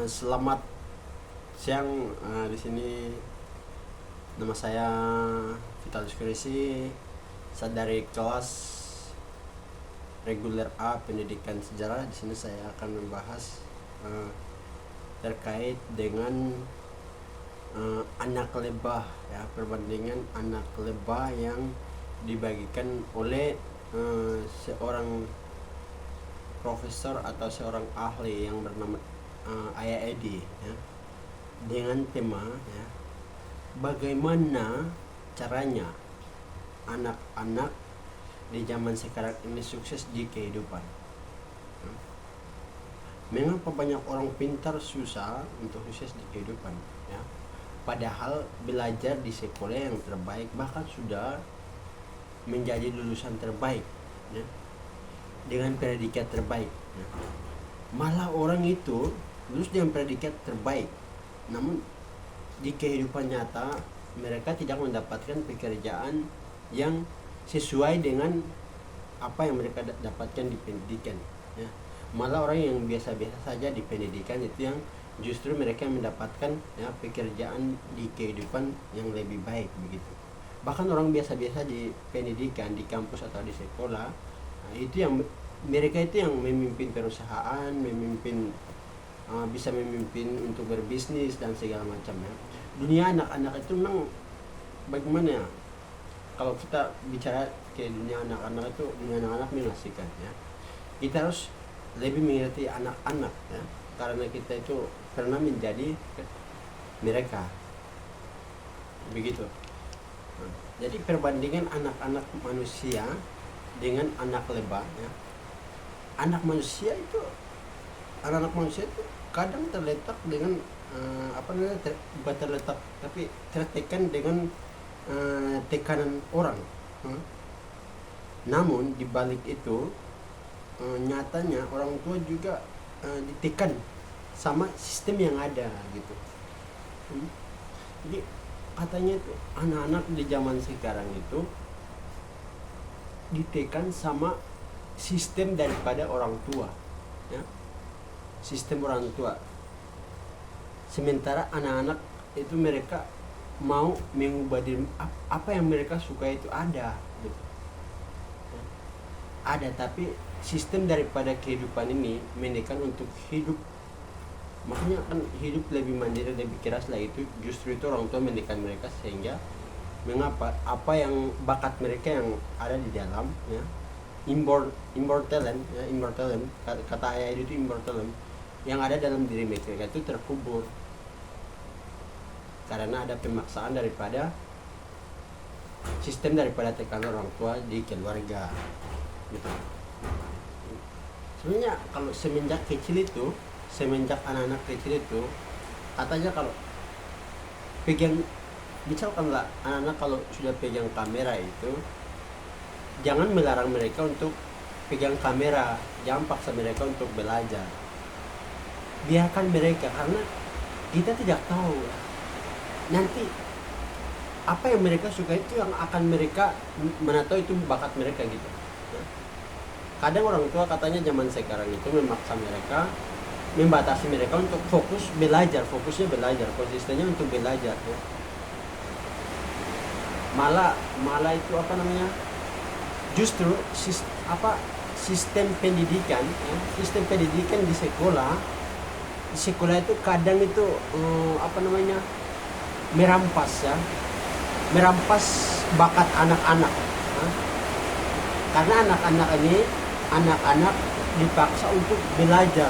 Selamat siang. Di sini nama saya Vitalis Kurisi. Saya dari kelas reguler A Pendidikan Sejarah. Di sini saya akan membahas terkait dengan anak lebah, ya, perbandingan anak lebah yang dibagikan oleh seorang profesor atau seorang ahli yang bernama Ayah Edi, ya, dengan tema, ya, bagaimana caranya anak-anak di zaman sekarang ini sukses di kehidupan. Mengapa banyak orang pintar susah untuk sukses di kehidupan, ya? Padahal belajar di sekolah yang terbaik, bahkan sudah menjadi lulusan terbaik, ya, dengan predikat terbaik, ya. Malah orang itu lulus dengan predikat terbaik, namun di kehidupan nyata mereka tidak mendapatkan pekerjaan yang sesuai dengan apa yang mereka dapatkan di pendidikan, ya. Malah orang yang biasa-biasa saja di pendidikan itu yang justru mereka mendapatkan, ya, pekerjaan di kehidupan yang lebih baik, begitu. Bahkan orang biasa-biasa di pendidikan, di kampus atau di sekolah, nah, itu yang mereka itu yang memimpin perusahaan, bisa memimpin untuk berbisnis dan segala macam, ya. Dunia anak-anak itu memang bagaimana, ya? Kalau kita bicara ke dunia anak-anak itu, dunia anak-anak mengasihkan, ya. Kita harus lebih mengerti anak-anak, ya, karena kita itu pernah menjadi mereka, begitu. Nah, jadi perbandingan anak-anak manusia dengan anak lebah, ya. Anak manusia itu kadang terletak dengan bukan terletak tapi tertekan dengan tekanan orang. Namun di balik itu nyatanya orang tua juga ditekan sama sistem yang ada, gitu. Jadi katanya itu anak-anak di zaman sekarang itu ditekan sama sistem daripada orang tua, ya, sistem orang tua. Sementara anak-anak itu mereka mau mengubah diri, apa yang mereka suka itu ada, gitu. Ada, tapi sistem daripada kehidupan ini menekan untuk hidup, makanya kan hidup lebih mandiri, lebih keras lah. Itu justru itu orang tua menekan mereka sehingga mengapa apa yang bakat mereka yang ada di dalam, ya, inborn talent, ya, inborn talent, kata ayah itu inborn talent yang ada dalam diri mereka itu terkubur karena ada pemaksaan daripada sistem, daripada tekanan orang tua di keluarga, gitu. Sebenarnya kalau semenjak anak-anak kecil itu katanya kalau misalkanlah anak-anak kalau sudah pegang kamera itu jangan melarang mereka untuk pegang kamera, jangan paksa mereka untuk belajar. Biarkan mereka, karena kita tidak tahu nanti apa yang mereka suka itu yang akan mereka mana tahu itu bakat mereka, gitu. Kadang orang tua katanya zaman sekarang itu memaksa mereka, membatasi mereka untuk fokusnya belajar, konsistennya untuk belajar, ya. Malah itu justru sistem pendidikan, ya, sistem pendidikan di sekolah itu kadang itu merampas bakat anak-anak, ya. Karena anak-anak dipaksa untuk belajar,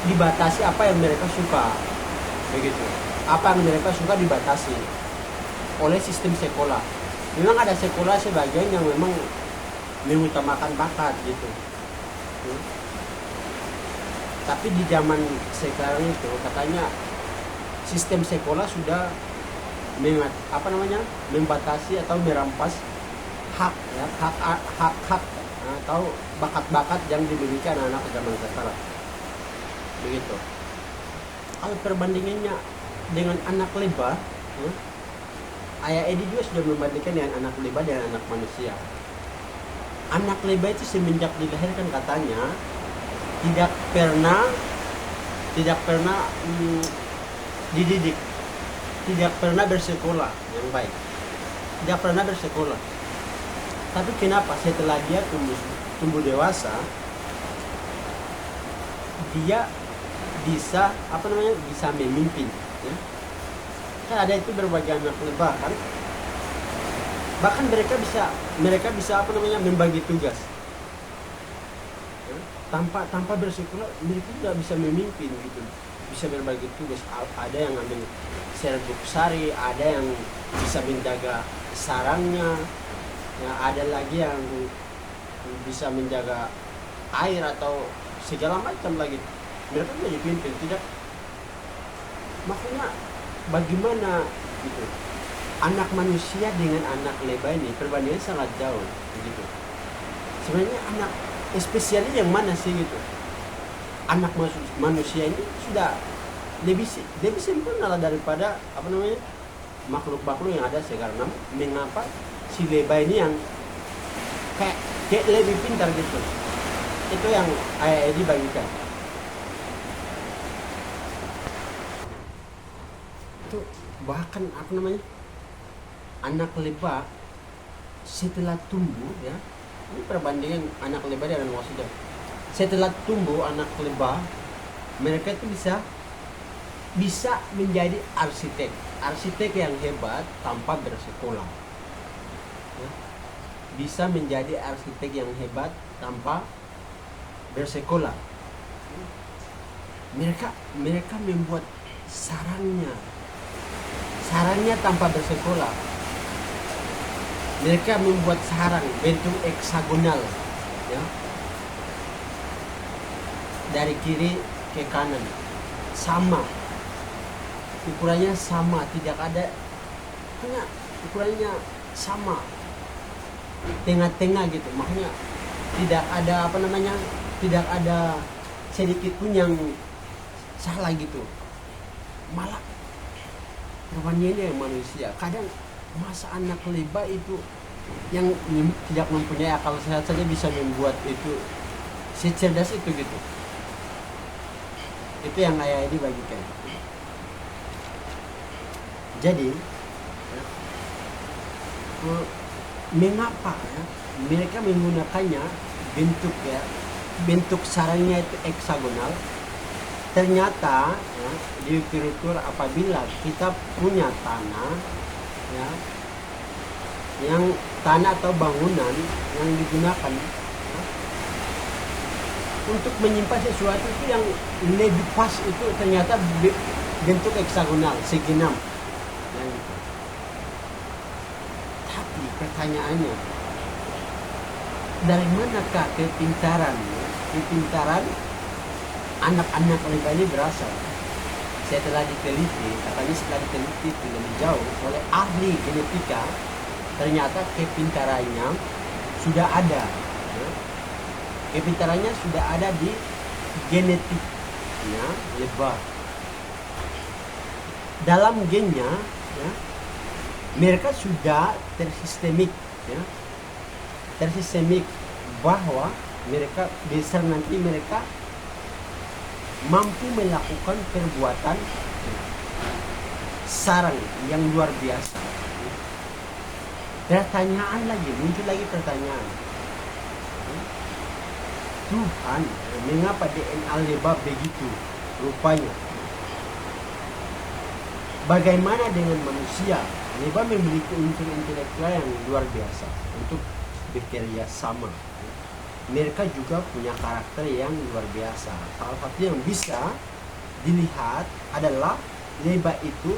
dibatasi apa yang mereka suka, begitu. Apa yang mereka suka dibatasi oleh sistem sekolah. Memang ada sekolah sebagian yang memang mengutamakan bakat, gitu. Tapi di zaman sekarang itu katanya sistem sekolah sudah membatasi atau merampas hak, ya, hak atau bakat-bakat yang dimiliki anak-anak zaman sekarang, begitu. Kalau perbandingannya dengan anak lebah, ya, Ayah Edi juga sudah membandingkan dengan anak lebah dan anak manusia. Anak lebah itu semenjak dilahirkan katanya tidak pernah tidak pernah dididik, tidak pernah bersekolah yang baik, tidak pernah bersekolah. Tapi kenapa setelah dia tumbuh dewasa, dia bisa bisa memimpin, ya? Kan ada itu berbagai anak lebah kan, bahkan mereka bisa membagi tugas, ya? tanpa bersekolah mereka sudah bisa memimpin gitu, bisa berbagi tugas. Ada yang ambil serbuk sari, ada yang bisa menjaga sarangnya, ya, ada lagi yang bisa menjaga air atau segala macam lagi. Mereka menjadi pimpin, tidak. Makanya bagaimana gitu, anak manusia dengan anak lebah ini perbandingan sangat jauh begitu. Sebenarnya anak spesialnya yang mana sih gitu? Anak manusia ini sudah lebih sempurna lah daripada makhluk-makhluk yang ada sekarang. Mengapa si lebah ini yang kayak lebih pintar gitu? Itu yang ayah Edi bagikan. Itu bahkan anak lebah setelah tumbuh, ya, ini perbandingan anak lebah dengan wasidah. Setelah tumbuh anak lebah, mereka itu bisa menjadi arsitek yang hebat tanpa bersekolah, ya. Bisa menjadi arsitek yang hebat tanpa bersekolah. Mereka membuat sarangnya tanpa bersekolah. Mereka membuat sarang bentuk heksagonal, ya, dari kiri ke kanan, sama ukurannya, sama, tidak ada, hanya ukurannya sama, tengah-tengah gitu. Makanya tidak ada tidak ada sedikit pun yang salah gitu. Malah perbandingannya yang manusia, kadang masa anak lebah itu yang tidak mempunyai akal sehat saja bisa membuat itu secerdas itu gitu. Itu yang ayah ini bagikan. Jadi mengapa, ya, mereka menggunakannya bentuk sarangnya itu heksagonal? Ternyata, ya, diukur apabila kita punya tanah, ya, yang tanah atau bangunan yang digunakan, ya, untuk menyimpan sesuatu itu yang lebih pas itu ternyata bentuk heksagonal, segi 6. Ya, gitu. Tapi pertanyaannya, dari manakah kepintaran anak-anak lebah ini berasal? Setelah diteliti lebih jauh oleh ahli genetika, ternyata kepintarannya sudah ada, ya. Kepintarannya sudah ada di genetiknya lebah. Dalam gennya, ya, mereka sudah tersistemik, ya, bahwa mereka besar nanti mereka mampu melakukan perbuatan sarang yang luar biasa. Muncul lagi pertanyaan. Tuhan, mengapa DNA lebah begitu rupanya? Bagaimana dengan manusia? Lebah memiliki unsur intelektual yang luar biasa untuk bekerja sama. Mereka juga punya karakter yang luar biasa. Salah satu yang bisa dilihat adalah lebah itu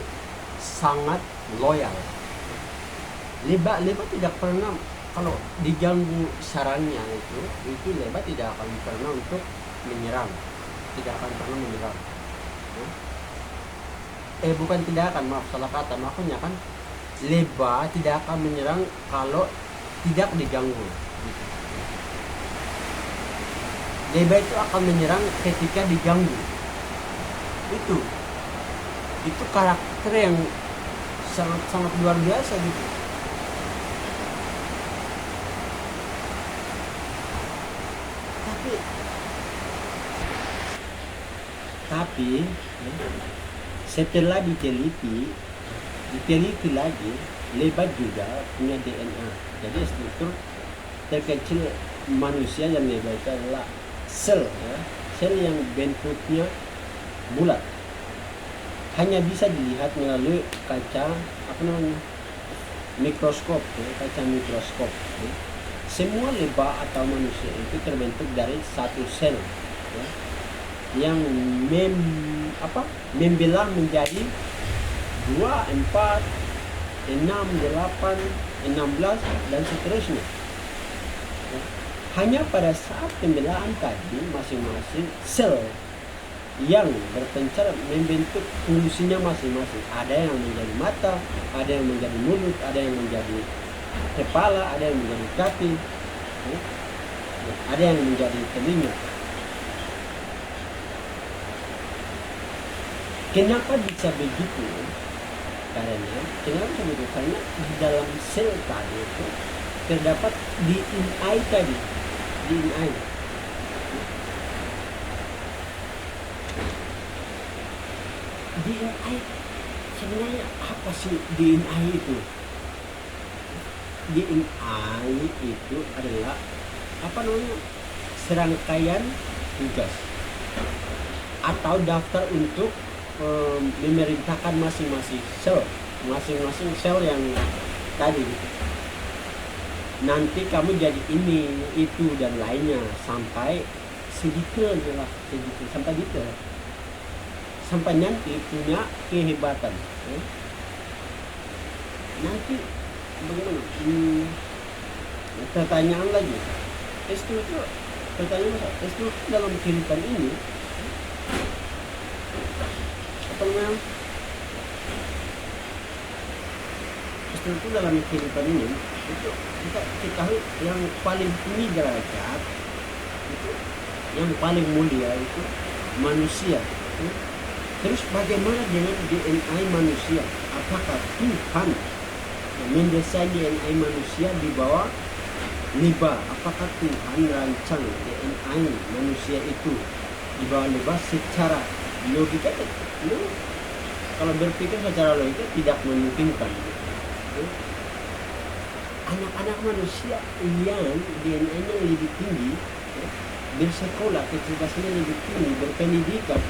sangat loyal. Lebah tidak pernah, kalau diganggu sarangnya itu lebah tidak akan pernah untuk menyerang, tidak akan pernah menyerang. Bukan tidak akan, maaf salah kata, makanya kan lebah tidak akan menyerang kalau tidak diganggu. Lebah itu akan menyerang ketika diganggu. Itu karakter yang sangat luar biasa gitu. Tapi Tapi ya, setelah diteliti lagi, lebat juga punya DNA. Jadi struktur terkecil manusia yang lebat itu adalah sel, ya. Sel yang bentuknya bulat, hanya bisa dilihat melalui kaca mikroskop, ya, kaca mikroskop. Ya. Semua lebah atau manusia itu terbentuk dari satu sel, ya, yang membelah menjadi 2, 4, 6, 8, 16 dan seterusnya. Ya. Hanya pada saat pembelahan tadi masing-masing sel yang berpencar membentuk fungsinya masing-masing. Ada yang menjadi mata, ada yang menjadi mulut, ada yang menjadi kepala, ada yang menjadi kaki, ya. Ada yang menjadi telinga. Kenapa bisa begitu? Karena di dalam sel tadi itu terdapat DNA tadi, DNA. DNA sebenarnya apa sih DNA itu? DNA itu adalah serangkaian tugas atau daftar untuk memerintahkan masing-masing sel yang tadi. Nanti kamu jadi ini, itu dan lainnya sampai sedetail sampai detail. Sampai nanti punya kehebatan. Ya. Nanti bagaimana? Pertanyaan lagi. Struktur dalam kehidupan ini struktur dalam kehidupan ini itu kita ketahui yang paling tinggi derajat itu, yang paling mulia itu manusia. Terus bagaimana dengan DNA manusia? Apakah Tuhan mendesain DNA manusia di bawah lebah? Apakah Tuhan rancang DNA manusia itu di bawah lebah secara logika? Kalau berpikir secara logika tidak memungkinkan. Anak-anak manusia yang DNA-nya lebih tinggi, bersekolah, kecerdasannya lebih tinggi, berpendidikan,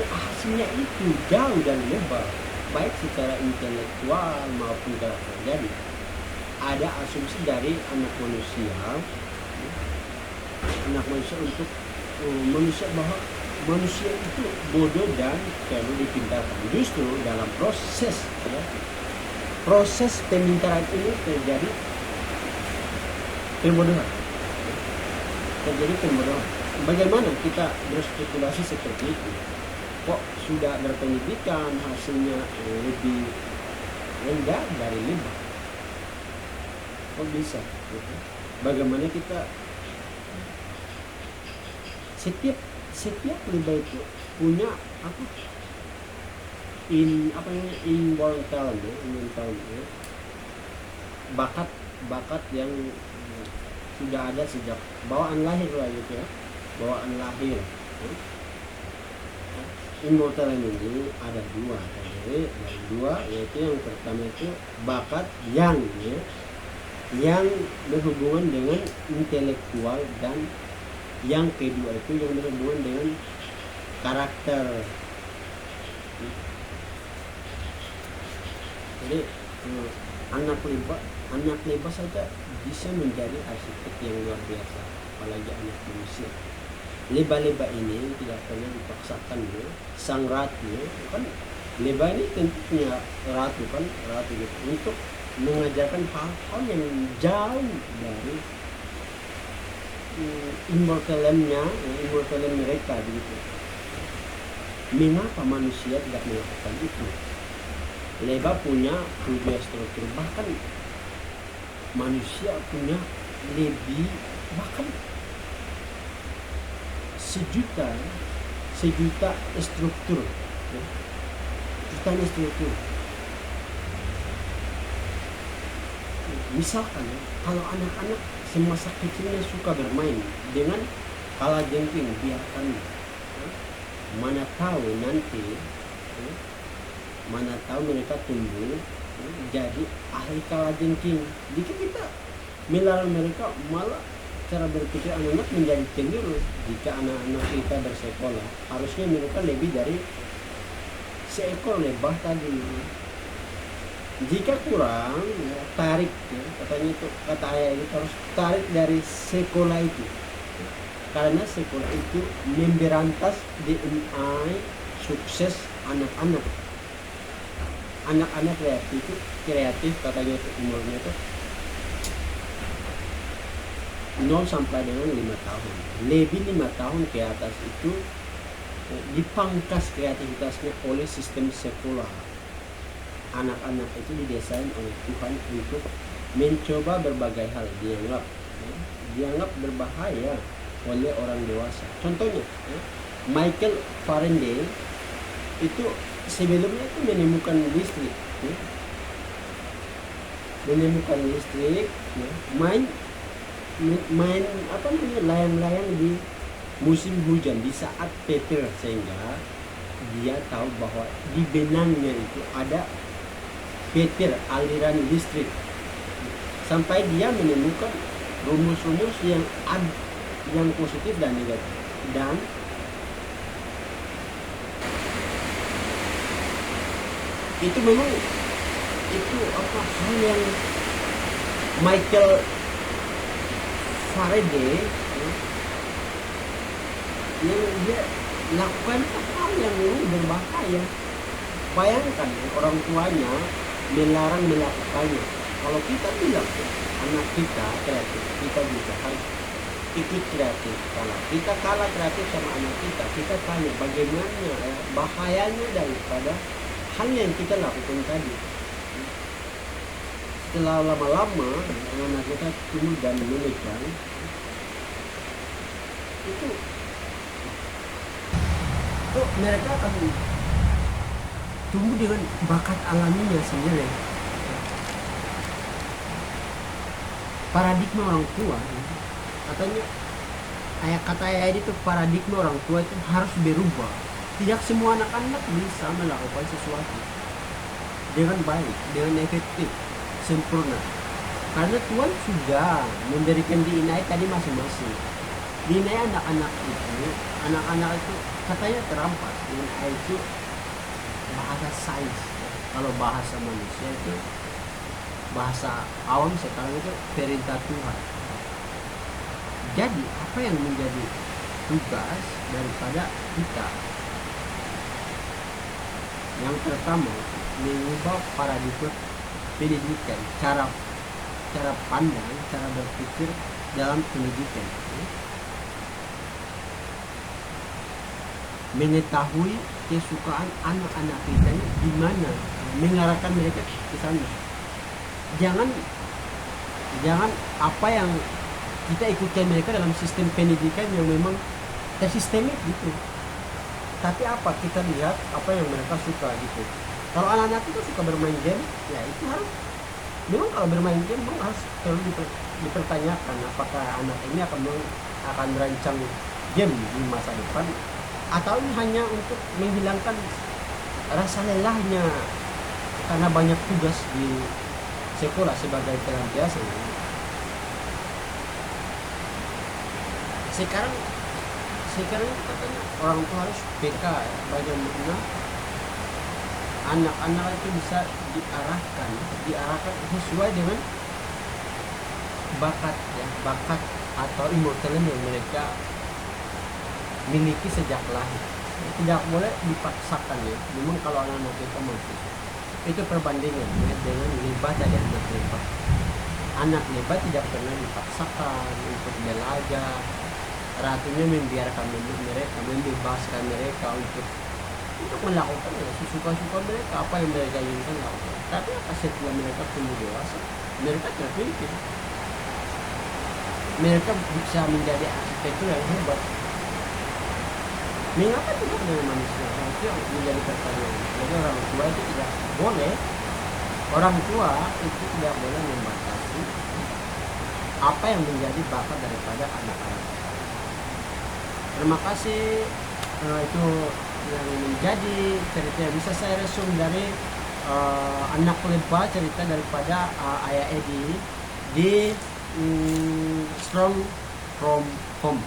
hasilnya itu jauh dan lebar, baik secara intelektual maupun karakter. Jadi ada asumsi dari anak manusia untuk manusia bahwa manusia itu bodoh dan perlu dipintarkan. Justru dalam proses pemintaran ini terjadi pembodohan. Bagaimana kita berspekulasi seperti itu? Kok sudah berpendidikan hasilnya lebih rendah dari lebah? Kok bisa? Bagaimana kita setiap lebah itu punya inborn talent, bakat yang sudah ada sejak bawaan lahir lah gitu ya, bawaan lahir. Inborn talent ini ada dua, yaitu yang pertama itu bakat yang berhubungan dengan intelektual, dan yang kedua itu yang berhubungan dengan karakter. Jadi anak lebah saja bisa menjadi arsitek yang luar biasa, apalagi anak manusia. Lebah-lebah ini tidak pernah dipaksakan, ya. Sang ratu kan, lebah ini tentunya ratu gitu, untuk mengajarkan hal-hal yang jauh dari immortalan mereka begitu. Mengapa manusia tidak melakukan itu? Lebah punya 7 struktur, bahkan manusia punya lebih, bahkan sejuta struktur, ya. Jutaan struktur. Misalkan kalau anak-anak semasa kecilnya suka bermain dengan kalajengking, biarkan. Mana tahu nanti, mana tahu mereka tumbuh jadi ahli kalajengking. Jika kita melarang mereka, malah cara berpikir anak-anak menjadi keliru. Jika anak-anak kita bersekolah, harusnya mereka lebih dari seekor lebah tadi. Jika kurang, ya, tarik, ya, katanya itu, kata ayah itu harus tarik dari sekolah itu, karena sekolah itu memberantas DNA sukses anak-anak. Anak-anak kreatif katanya itu umurnya itu 0 sampai dengan 5 tahun. Lebih 5 tahun ke atas itu dipangkas kreativitasnya oleh sistem sekolah. Anak-anak itu didesain oleh Tuhan untuk mencoba berbagai hal, dianggap berbahaya oleh orang dewasa. Contohnya, Michael Faraday itu sebelumnya itu menemukan listrik, main apa namanya, layang-layang di musim hujan di saat petir, sehingga dia tahu bahwa di benangnya itu ada petir, aliran listrik, sampai dia menemukan rumus-rumus yang positif dan negatif. Dan itu memang itu hal yang Michael Faraday yang dia lakukan hal yang berbahaya. Bayangkan orang tuanya melarang melakukannya. Kalau kita bilang anak kita kreatif, kita juga harus ikut kreatif. Kalau kita kalah kreatif sama anak kita tanya bagaimana bahayanya daripada hal yang kita lakukan tadi. Setelah lama-lama anak kita tumbuh dan menikah, itu mereka akan tumbuh dengan bakat alaminya sendiri. Paradigma orang tua, katanya kata ayah itu, paradigma orang tua itu harus berubah. Tidak semua anak-anak bisa melakukan sesuatu dengan baik, dengan efektif, sempurna. Karena Tuhan sudah memberikan DNA tadi masing-masing. DNA anak-anak itu katanya terampas dengan itu bahasa sains. Kalau bahasa manusia itu, bahasa awam sekarang itu perintah Tuhan. Jadi apa yang menjadi tugas daripada kita? Yang pertama, mengubah paradigma pendidikan, cara pandang, cara berpikir dalam pendidikan. Mengetahui kesukaan anak-anak kita di mana, mengarahkan mereka ke sana. Jangan apa yang kita ikutkan mereka dalam sistem pendidikan yang memang tersistemik gitu. Tapi apa kita lihat apa yang mereka suka gitu. Kalau anak-anak itu suka bermain game, ya itu harus, memang kalau bermain game memang harus perlu dipertanyakan apakah anak ini akan merancang game di masa depan, atau ini hanya untuk menghilangkan rasa lelahnya karena banyak tugas di sekolah sebagai pelampiasan. Sekarang katanya orang tua harus peka, bagaimana anak-anak itu bisa diarahkan sesuai dengan bakat atau ilmu talent yang mereka miliki sejak lahir. Tidak boleh dipaksakan ya. Memang kalau anak-anak kita mampu, itu perbandingan ya, dengan lebah tadi, anak lebah. Anak lebah tidak pernah dipaksakan untuk belajar. Ratunya membiarkan mereka, membebaskan mereka untuk melakukan sesuka-suka mereka, apa yang mereka inginkan lakukan. Tapi apa setelah mereka tumbuh dewasa, mereka terpilih. Mereka bisa menjadi arsitektur yang hebat. Mengapa tidak dengan manusia? Itu yang menjadi pertanyaan. Jadi orang tua itu tidak boleh membatasi apa yang menjadi bakat daripada anak-anak. Terima kasih. Itu yang menjadi cerita yang bisa saya resum dari anak lebah, cerita daripada Ayah Edi di Strong from Home.